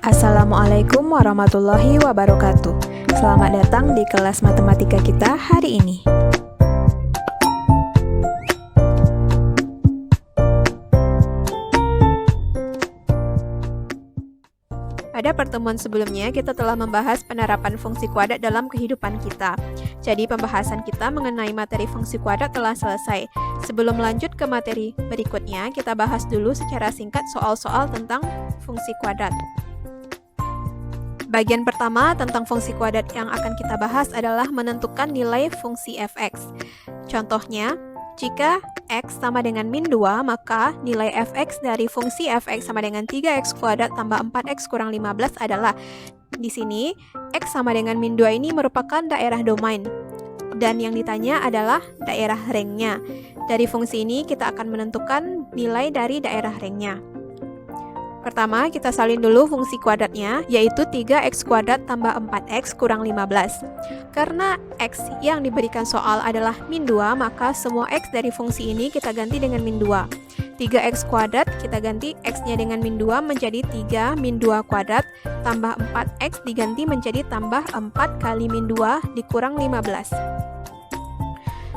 Assalamualaikum warahmatullahi wabarakatuh. Selamat datang di kelas matematika kita hari ini. Pada pertemuan sebelumnya, kita telah membahas penerapan fungsi kuadrat dalam kehidupan kita. Jadi, pembahasan kita mengenai materi fungsi kuadrat telah selesai. Sebelum lanjut ke materi berikutnya, kita bahas dulu secara singkat soal-soal tentang fungsi kuadrat. Bagian pertama tentang fungsi kuadrat yang akan kita bahas adalah menentukan nilai fungsi f(x). Contohnya, jika x sama dengan min 2, maka nilai f(x) dari fungsi f(x) sama dengan 3x kuadrat tambah 4x kurang 15 adalah, di sini, x sama dengan min 2 ini merupakan daerah domain. Dan yang ditanya adalah daerah rengnya. Dari fungsi ini, kita akan menentukan nilai dari daerah rengnya. Pertama, kita salin dulu fungsi kuadratnya, yaitu 3x kuadrat tambah 4x kurang 15. Karena x yang diberikan soal adalah min 2, maka semua x dari fungsi ini kita ganti dengan min 2. 3x kuadrat, kita ganti x-nya dengan min 2 menjadi 3 min 2 kuadrat, tambah 4x diganti menjadi tambah 4 kali min 2 dikurang 15.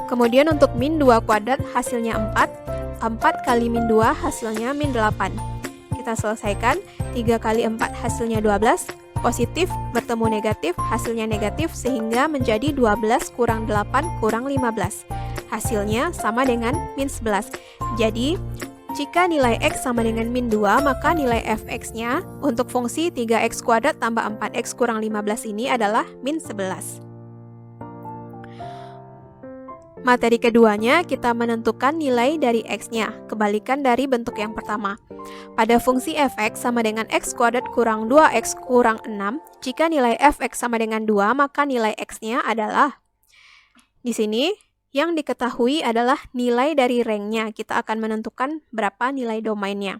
Kemudian untuk min 2 kuadrat hasilnya 4, 4 kali min 2 hasilnya min 8. Kita selesaikan, 3 kali 4 hasilnya 12, positif bertemu negatif, hasilnya negatif sehingga menjadi 12 kurang 8 kurang 15. Hasilnya sama dengan min 11. Jadi, jika nilai x sama dengan min 2, maka nilai f(x)-nya untuk fungsi 3x kuadrat tambah 4x kurang 15 ini adalah min 11. Materi keduanya, kita menentukan nilai dari x-nya, kebalikan dari bentuk yang pertama. Pada fungsi f(x) sama dengan x kuadrat kurang 2x kurang 6, jika nilai f(x) sama dengan 2, maka nilai x-nya adalah, di sini, yang diketahui adalah nilai dari rengnya. Kita akan menentukan berapa nilai domainnya.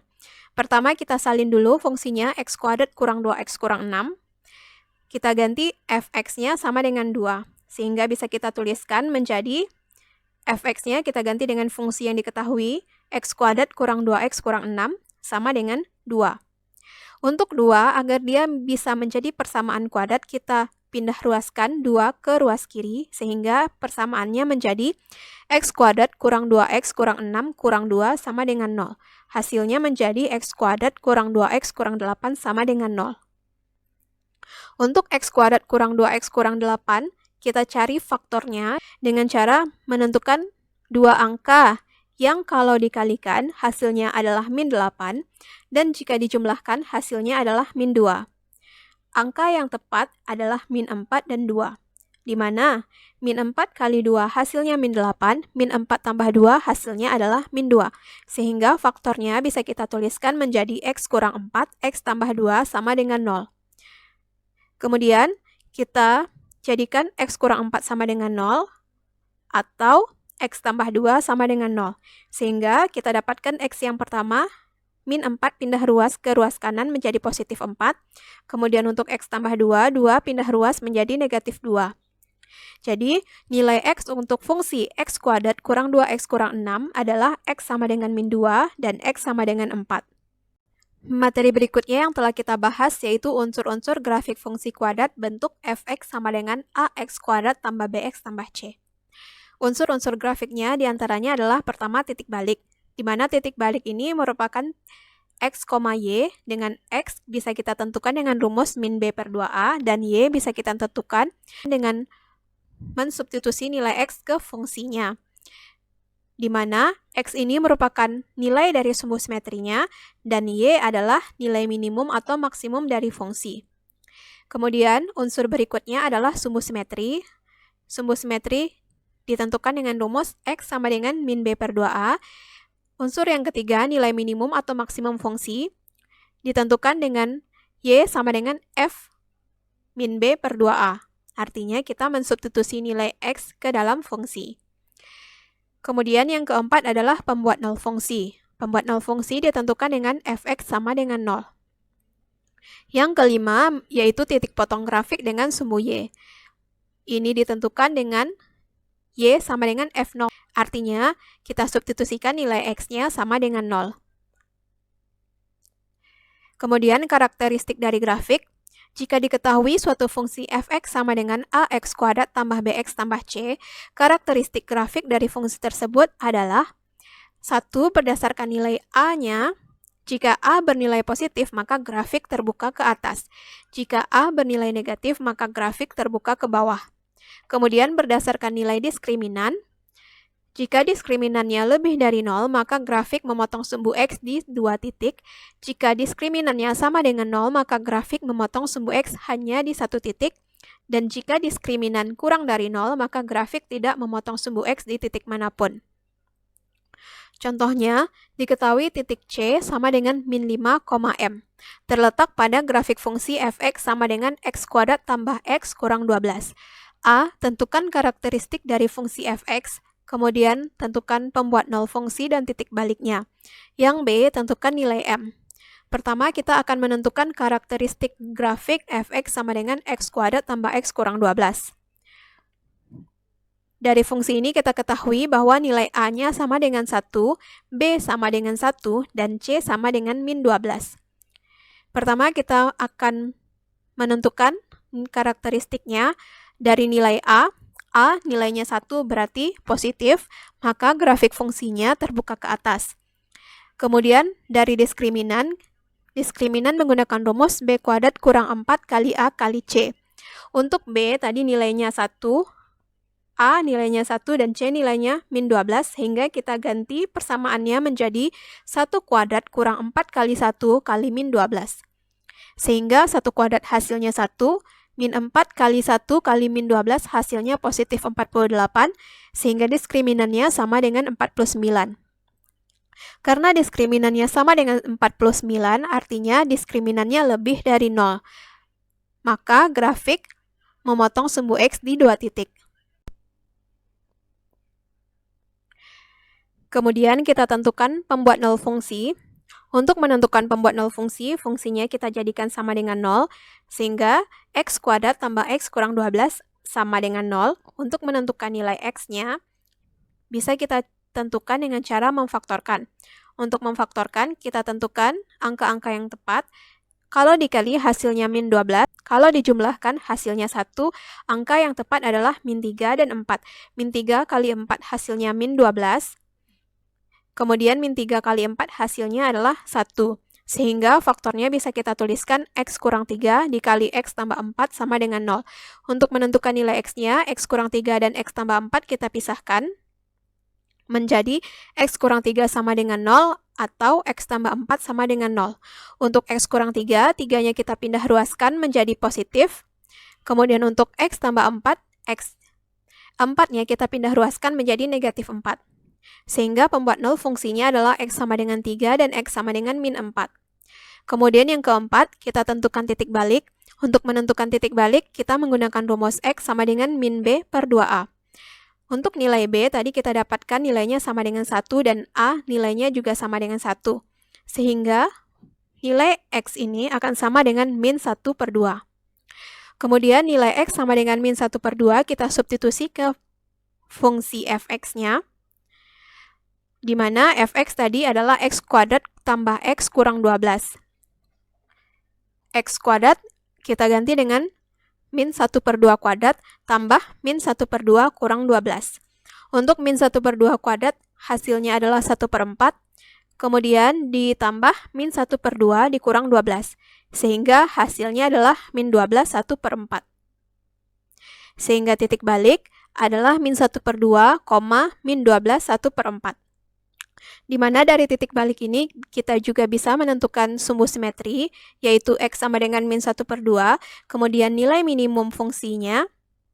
Pertama, kita salin dulu fungsinya x kuadrat kurang 2x kurang 6. Kita ganti f(x)-nya sama dengan 2, sehingga bisa kita tuliskan menjadi f(x)-nya kita ganti dengan fungsi yang diketahui, x kuadrat kurang 2x kurang 6, sama dengan 2. Untuk 2, agar dia bisa menjadi persamaan kuadrat, kita pindah ruaskan 2 ke ruas kiri, sehingga persamaannya menjadi x kuadrat kurang 2x kurang 6 kurang 2 sama dengan 0. Hasilnya menjadi x kuadrat kurang 2x kurang 8 sama dengan 0. Untuk x kuadrat kurang 2x kurang 8, kita cari faktornya dengan cara menentukan dua angka yang kalau dikalikan hasilnya adalah min 8 dan jika dijumlahkan hasilnya adalah min 2. Angka yang tepat adalah min 4 dan 2, di mana min 4 kali 2 hasilnya min 8, min 4 tambah 2 hasilnya adalah min 2. Sehingga faktornya bisa kita tuliskan menjadi x kurang 4, x tambah 2 sama dengan 0. Kemudian kita jadikan x kurang 4 sama dengan 0 atau x tambah 2 sama dengan 0. Sehingga kita dapatkan x yang pertama, min 4 pindah ruas ke ruas kanan menjadi positif 4. Kemudian untuk x tambah 2, 2 pindah ruas menjadi negatif 2. Jadi nilai x untuk fungsi x kuadrat kurang 2x kurang 6 adalah x sama dengan min 2 dan x sama dengan 4. Materi berikutnya yang telah kita bahas yaitu unsur-unsur grafik fungsi kuadrat bentuk f(x) sama dengan ax kuadrat tambah bx tambah c. Unsur-unsur grafiknya diantaranya adalah pertama titik balik, di mana titik balik ini merupakan x, y, dengan x bisa kita tentukan dengan rumus min b per 2a, dan y bisa kita tentukan dengan mensubstitusi nilai x ke fungsinya, di mana x ini merupakan nilai dari sumbu simetrinya, dan y adalah nilai minimum atau maksimum dari fungsi. Kemudian, unsur berikutnya adalah sumbu simetri. Sumbu simetri ditentukan dengan rumus x sama dengan min b per 2a. Unsur yang ketiga, nilai minimum atau maksimum fungsi, ditentukan dengan y sama dengan f min b per 2a. Artinya, kita mensubstitusi nilai x ke dalam fungsi. Kemudian yang keempat adalah pembuat nol fungsi. Pembuat nol fungsi ditentukan dengan f(x) sama dengan 0. Yang kelima yaitu titik potong grafik dengan sumbu y. Ini ditentukan dengan y sama dengan f0. Artinya kita substitusikan nilai x-nya sama dengan 0. Kemudian karakteristik dari grafik. Jika diketahui suatu fungsi f(x) sama dengan ax kuadrat tambah bx tambah c, karakteristik grafik dari fungsi tersebut adalah 1. Berdasarkan nilai a-nya, jika a bernilai positif, maka grafik terbuka ke atas. Jika a bernilai negatif, maka grafik terbuka ke bawah. Kemudian berdasarkan nilai diskriminan, jika diskriminannya lebih dari 0, maka grafik memotong sumbu X di 2 titik. Jika diskriminannya sama dengan 0, maka grafik memotong sumbu X hanya di 1 titik. Dan jika diskriminan kurang dari 0, maka grafik tidak memotong sumbu X di titik manapun. Contohnya, diketahui titik C sama dengan min 5, M. Terletak pada grafik fungsi f(x) sama dengan x kuadrat tambah x kurang 12. A. Tentukan karakteristik dari fungsi f(x). Kemudian, tentukan pembuat nol fungsi dan titik baliknya. Yang B, tentukan nilai M. Pertama, kita akan menentukan karakteristik grafik f(x) sama dengan x kuadrat tambah x kurang 12. Dari fungsi ini kita ketahui bahwa nilai A-nya sama dengan 1, B sama dengan 1, dan C sama dengan min 12. Pertama, kita akan menentukan karakteristiknya dari nilai A. A nilainya 1 berarti positif, maka grafik fungsinya terbuka ke atas. Kemudian dari diskriminan menggunakan rumus B kuadrat kurang 4 kali A kali C. Untuk B tadi nilainya 1, A nilainya 1 dan C nilainya min 12, sehingga kita ganti persamaannya menjadi 1 kuadrat kurang 4 kali 1 kali min 12. Sehingga 1 kuadrat hasilnya 1, min 4 kali 1 kali min 12 hasilnya positif 48, sehingga diskriminannya sama dengan 49. Karena diskriminannya sama dengan 49, artinya diskriminannya lebih dari 0. Maka grafik memotong sumbu X di 2 titik. Kemudian kita tentukan pembuat nol fungsi. Untuk menentukan pembuat nol fungsi, fungsinya kita jadikan sama dengan 0, sehingga x kuadrat tambah x kurang 12 sama dengan 0. Untuk menentukan nilai x-nya, bisa kita tentukan dengan cara memfaktorkan. Untuk memfaktorkan, kita tentukan angka-angka yang tepat. Kalau dikali hasilnya min 12, kalau dijumlahkan hasilnya 1, angka yang tepat adalah min 3 dan 4. Min 3 kali 4 hasilnya min 12. Kemudian min 3 kali 4 hasilnya adalah 1. Sehingga faktornya bisa kita tuliskan x kurang 3 dikali x tambah 4 sama dengan 0. Untuk menentukan nilai x-nya, x kurang 3 dan x tambah 4 kita pisahkan menjadi x kurang 3 sama dengan 0 atau x tambah 4 sama dengan 0. Untuk x kurang 3, 3-nya kita pindah ruaskan menjadi positif. Kemudian untuk x tambah 4, x 4-nya kita pindah ruaskan menjadi negatif 4. Sehingga pembuat nol fungsinya adalah x sama dengan 3 dan x sama dengan min 4. Kemudian yang keempat, kita tentukan titik balik. Untuk menentukan titik balik, kita menggunakan rumus x sama dengan min b per 2a. Untuk nilai b, tadi kita dapatkan nilainya sama dengan 1 dan a nilainya juga sama dengan 1. Sehingga nilai x ini akan sama dengan min 1 per 2. Kemudian nilai x sama dengan min 1 per 2, kita substitusi ke fungsi f(x)-nya. Di mana f(x) tadi adalah x kuadrat tambah x kurang 12. X kuadrat kita ganti dengan min 1 per 2 kuadrat tambah min 1 per 2 kurang 12. Untuk min 1 per 2 kuadrat hasilnya adalah 1 per 4. Kemudian ditambah min 1 per 2 dikurang 12. Sehingga hasilnya adalah min 12 1 per 4. Sehingga titik balik adalah min 1 per 2, min 12 1 per 4. Di mana dari titik balik ini kita juga bisa menentukan sumbu simetri, yaitu x sama dengan min 1 per 2, kemudian nilai minimum fungsinya,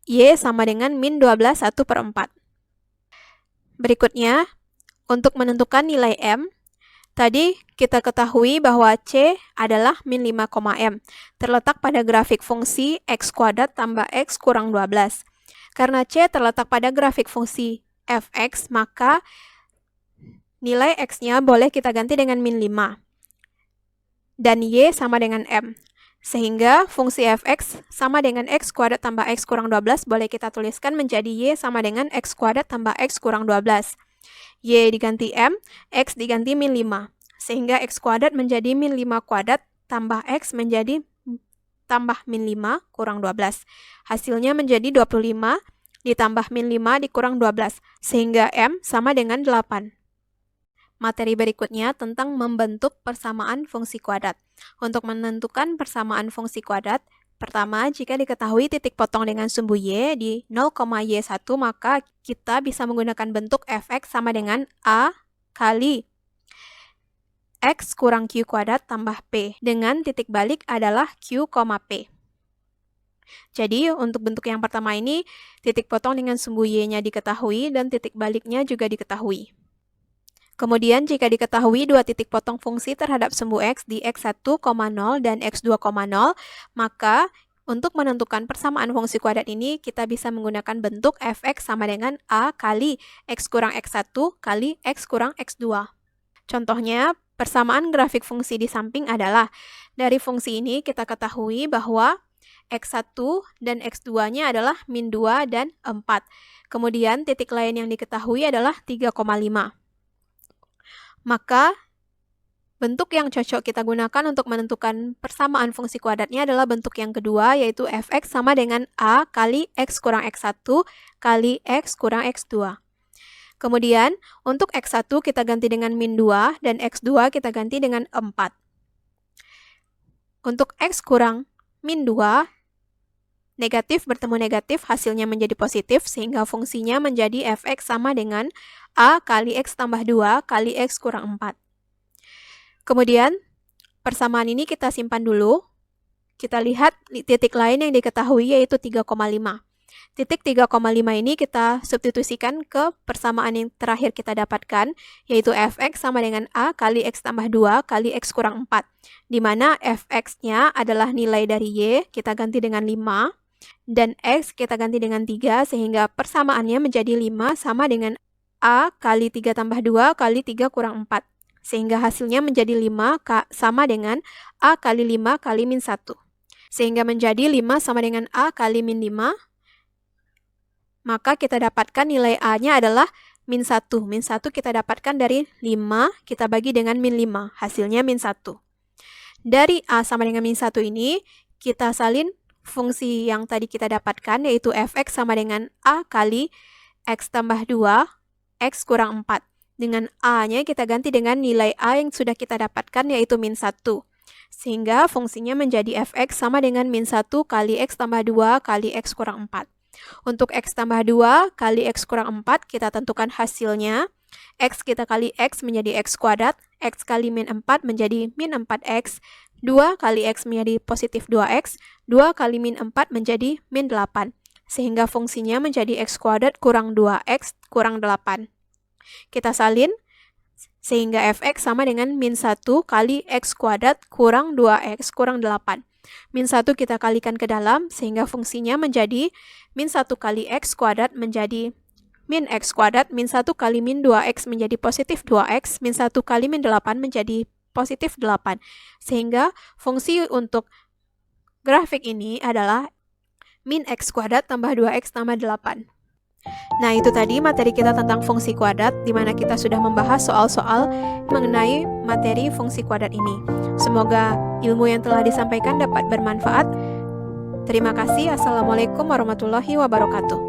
y sama dengan min 12 1 per 4. Berikutnya, untuk menentukan nilai m, tadi kita ketahui bahwa c adalah min 5, m, terletak pada grafik fungsi x kuadrat tambah x kurang 12. Karena c terletak pada grafik fungsi f(x), maka nilai x-nya boleh kita ganti dengan min 5. Dan y sama dengan m. Sehingga fungsi f(x) sama dengan x kuadrat tambah x kurang 12 boleh kita tuliskan menjadi y sama dengan x kuadrat tambah x kurang 12. Y diganti m, x diganti min 5. Sehingga x kuadrat menjadi min 5 kuadrat tambah X menjadi tambah min 5 kurang 12. Hasilnya menjadi 25 ditambah min 5 dikurang 12, sehingga M sama dengan 8. Materi berikutnya tentang membentuk persamaan fungsi kuadrat. Untuk menentukan persamaan fungsi kuadrat, pertama, jika diketahui titik potong dengan sumbu Y di 0,Y1, maka kita bisa menggunakan bentuk fx sama dengan A kali X kurang Q kuadrat tambah P, dengan titik balik adalah Q, P. Jadi, untuk bentuk yang pertama ini, titik potong dengan sumbu Y-nya diketahui dan titik baliknya juga diketahui. Kemudian, jika diketahui dua titik potong fungsi terhadap sumbu X di X1, 0 dan X2, 0, maka untuk menentukan persamaan fungsi kuadrat ini, kita bisa menggunakan bentuk fx sama dengan A kali X kurang X1 kali X kurang X2. Contohnya, persamaan grafik fungsi di samping adalah, dari fungsi ini kita ketahui bahwa X1 dan X2-nya adalah min 2 dan 4. Kemudian, titik lain yang diketahui adalah 3,5. Maka, bentuk yang cocok kita gunakan untuk menentukan persamaan fungsi kuadratnya adalah bentuk yang kedua, yaitu fx sama dengan A kali X kurang X1 kali X kurang X2. Kemudian, untuk X1 kita ganti dengan min 2 dan X2 kita ganti dengan 4. Untuk X kurang min 2, negatif bertemu negatif, hasilnya menjadi positif, sehingga fungsinya menjadi fx sama dengan A kali X tambah 2 kali X kurang 4. Kemudian, persamaan ini kita simpan dulu. Kita lihat titik lain yang diketahui yaitu 3,5. Titik 3,5 ini kita substitusikan ke persamaan yang terakhir kita dapatkan, yaitu fx sama dengan A kali X tambah 2 kali X kurang 4. Di mana fx-nya adalah nilai dari Y, kita ganti dengan 5, dan X kita ganti dengan 3, sehingga persamaannya menjadi 5 sama dengan A kali 3 tambah 2 kali 3 kurang 4. Sehingga hasilnya menjadi 5 sama dengan A kali 5 kali min 1. Sehingga menjadi 5 sama dengan A kali min 5. Maka kita dapatkan nilai A-nya adalah min 1. Min 1 kita dapatkan dari 5, kita bagi dengan min 5. Hasilnya min 1. Dari A sama dengan min 1 ini, kita salin fungsi yang tadi kita dapatkan, yaitu fx sama dengan A kali X tambah 2, X kurang 4. Dengan A-nya kita ganti dengan nilai A yang sudah kita dapatkan, yaitu min 1. Sehingga fungsinya menjadi fx sama dengan min 1 kali X tambah 2 kali X kurang 4. Untuk X tambah 2 kali X kurang 4, kita tentukan hasilnya. X kita kali X menjadi X kuadrat, X kali min 4 menjadi min 4X, 2 kali X menjadi positif 2X, 2 kali min 4 menjadi min 8. Sehingga fungsinya menjadi X kuadrat kurang 2X kurang 8. Kita salin, sehingga fx sama dengan min 1 kali X kuadrat kurang 2X kurang 8. Min 1 kita kalikan ke dalam, sehingga fungsinya menjadi min 1 kali X kuadrat menjadi min X kuadrat, min 1 kali min 2X menjadi positif 2X, min 1 kali min 8 menjadi positif 8. Sehingga fungsi untuk grafik ini adalah min X kuadrat tambah 2X tambah 8. Nah, itu tadi materi kita tentang fungsi kuadrat, di mana kita sudah membahas soal-soal mengenai materi fungsi kuadrat ini. Semoga ilmu yang telah disampaikan dapat bermanfaat. Terima kasih. Assalamualaikum warahmatullahi wabarakatuh.